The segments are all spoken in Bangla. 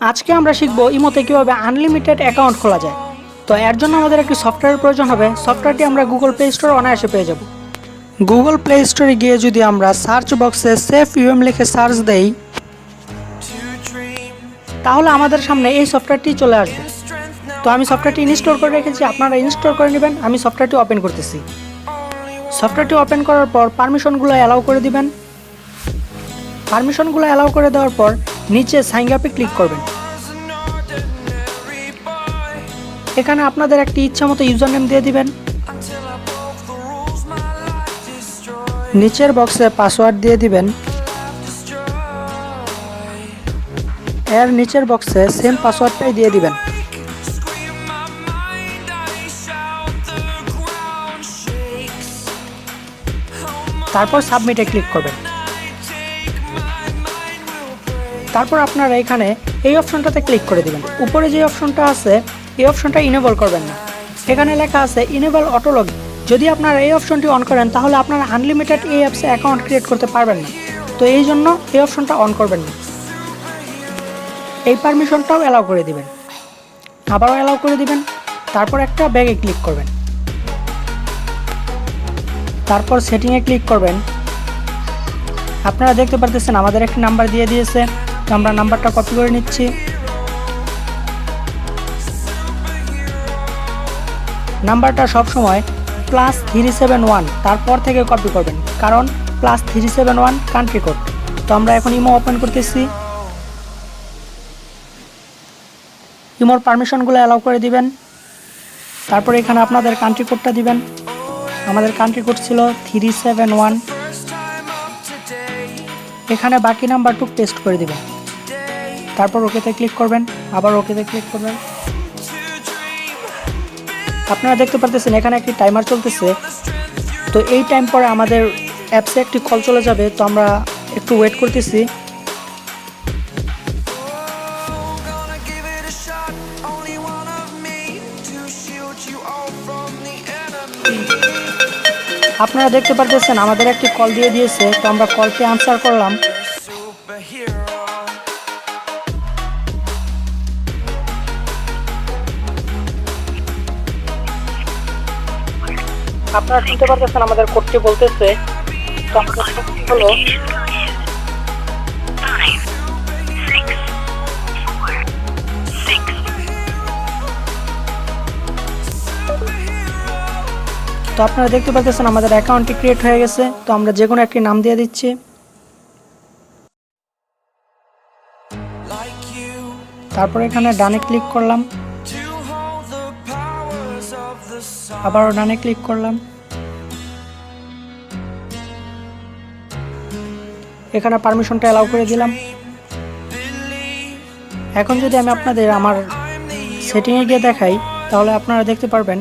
আজকে আমরা শিখব ইমোতে কিভাবে আনলিমিটেড অ্যাকাউন্ট খোলা যায়। তো এর জন্য আমাদের একটি সফটওয়্যারের প্রয়োজন হবে। সফটওয়্যারটি আমরা গুগল প্লে স্টোরে অনায়াসে পেয়ে যাব। গুগল প্লে স্টোরে গিয়ে যদি আমরা সার্চ বক্সে সেফ ইউএম লিখে সার্চ দেই, তাহলে আমাদের সামনে এই সফটওয়্যারটি চলে আসবে। তো আমি সফটওয়্যারটি ইনস্টল করে রেখেছি, আপনারা ইনস্টল করে নেবেন। আমি সফটওয়্যারটি ওপেন করতেছি। সফটওয়্যারটি ওপেন করার পর পারমিশনগুলো অ্যালাউ করে দিবেন। পারমিশনগুলো অ্যালাউ করে দেওয়ার পর নিচে সাইন আপে ক্লিক করবেন। এখানে আপনাদের একটি ইচ্ছা মতো ইউজার নেম দিয়ে দিবেন। নিচের বক্সে পাসওয়ার্ড দিয়ে দিবেন। এর নিচের বক্সে সেম পাসওয়ার্ডটাই দিয়ে দিবেন। তারপর সাবমিটে ক্লিক করবেন। তারপর আপনারা এখানে এই অপশনটাতে ক্লিক করে দিবেন। উপরে যে অপশনটা আছে এই অপশনটা ইনেবল করবেন না। এখানে লেখা আছে ইনেবল অটোলগ। যদি আপনারা এই অপশনটি অন করেন তাহলে আপনারা আনলিমিটেড এই অ্যাপসে অ্যাকাউন্ট ক্রিয়েট করতে পারবেন না। তো এই জন্য এই অপশনটা অন করবেন না। এই পারমিশনটাও অ্যালাউ করে দিবেন, আবারও অ্যালাউ করে দিবেন। তারপর একটা ব্যাগে ক্লিক করবেন। তারপর সেটিংয়ে ক্লিক করবেন। আপনারা দেখতে পারতেছেন আমাদের একটি নাম্বার দিয়ে দিয়েছে। তো আমরা নাম্বারটা কপি করে নিচ্ছি। নাম্বারটা সবসময় +371 তারপর থেকে কপি করবেন, কারণ +371 কান্ট্রি কোড। তো আমরা এখন ইমো ওপেন করতেছি। ইমোর পারমিশনগুলো অ্যালাউ করে দিবেন। তারপর এখানে আপনাদের কান্ট্রি কোডটা দিবেন। আমাদের কান্ট্রি কোড ছিল 371। এখানে বাকি নাম্বারটুকু পেস্ট করে দিবেন। তারপর ওকেতে ক্লিক করবেন, আবার ওকেতে ক্লিক করবেন। আপনারা দেখতে পারতেছেন এখানে একটি টাইমার চলতেছে। তো এই টাইম পরে আমাদের অ্যাপসে একটি কল চলে যাবে। তো আমরা একটু ওয়েট করতেছি। আপনারা দেখতে পারতেছেন আমাদের একটি কল দিয়ে দিয়েছে। তো আমরা কলটি আনসার করলাম। আপনারা শুনতে পারতেছেন আমাদের কোডটি বলতেছে। তো আমাদের কোডটি হলো তো আপনারা দেখতে পাচ্ছেন আমাদের অ্যাকাউন্টটি ক্রিয়েট হয়ে গেছে। তো আমরা যে কোনো একটি নাম দিয়ে দিচ্ছি। তারপর এখানে ডানে ক্লিক করলাম, আবারও ডানে ক্লিক করলাম। এখানে পারমিশনটা অ্যালাউ করে দিলাম। এখন যদি আমি আপনাদের আমার সেটিংয়ে গিয়ে দেখাই, তাহলে আপনারা দেখতে পারবেন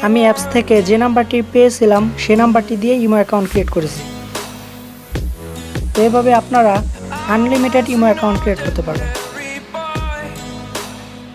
আমি অ্যাপস থেকে যে নাম্বারটি পেয়েছিলাম সেই নাম্বারটি দিয়ে ইমো অ্যাকাউন্ট ক্রিয়েট করেছি। তো এভাবে আপনারা আনলিমিটেড ইমো অ্যাকাউন্ট ক্রিয়েট করতে পারবেন।